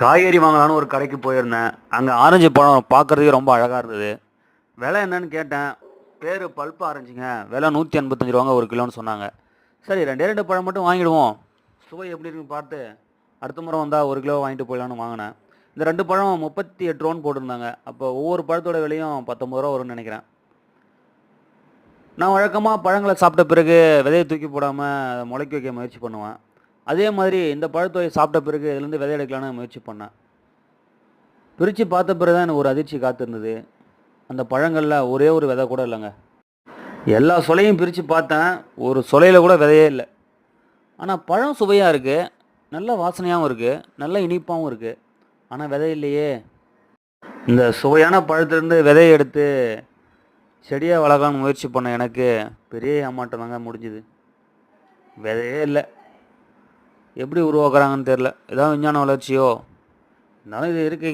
காய்கறி வாங்கலான்னு ஒரு கடைக்கு போயிருந்தேன். அங்கே ஆரஞ்சு பழம் பார்க்கறதுக்கே ரொம்ப அழகாக இருந்தது. விலை என்னன்னு கேட்டேன். பேர் பல்ப் ஆரஞ்சுங்க. விலை 185 ரூபாங்க ஒரு கிலோன்னு சொன்னாங்க. சரி, ரெண்டே ரெண்டு பழம் மட்டும் வாங்கிடுவோம். சுவை எப்படி இருக்குன்னு பார்த்து அடுத்த முறை வந்தால் ஒரு கிலோ வாங்கிட்டு போயிடலான்னு வாங்கினேன். இந்த ரெண்டு பழம் 38 ரூபான்னு போட்டிருந்தாங்க. அப்போ ஒவ்வொரு பழத்தோட விலையும் 19 ரூபா வரும்னு நினைக்கிறேன். நான் வழக்கமாக பழங்களை சாப்பிட்ட பிறகு விதையை தூக்கி போடாமல் முளைக்க வைக்க முயற்சி பண்ணுவேன். அதே மாதிரி இந்த பழத்தொகை சாப்பிட்ட பிறகு இதுலேருந்து விதை எடுக்கலான்னு முயற்சி பண்ணேன். பிரித்து பார்த்த பிறகு தான் எனக்கு ஒரு அதிர்ச்சி காத்திருந்தது. அந்த பழங்களில் ஒரே ஒரு விதை கூட இல்லைங்க. எல்லா சொலையும் பிரித்து பார்த்தேன். ஒரு சொலையில் கூட விதையே இல்லை. ஆனால் பழம் சுவையாக இருக்குது, நல்ல வாசனையாகவும் இருக்குது, நல்ல இனிப்பாகவும் இருக்குது. ஆனால் விதை இல்லையே. இந்த சுவையான பழத்திலிருந்து விதையை எடுத்து செடியாக வளர்க்கலான்னு முயற்சி பண்ண எனக்கு பெரிய ஏமாற்றம் தாங்க முடிஞ்சுது. விதையே இல்லை. எப்படி உருவாக்குறாங்கன்னு தெரில. ஏதாவது விஞ்ஞான வளர்ச்சியோ? இருந்தாலும் இது இருக்கு.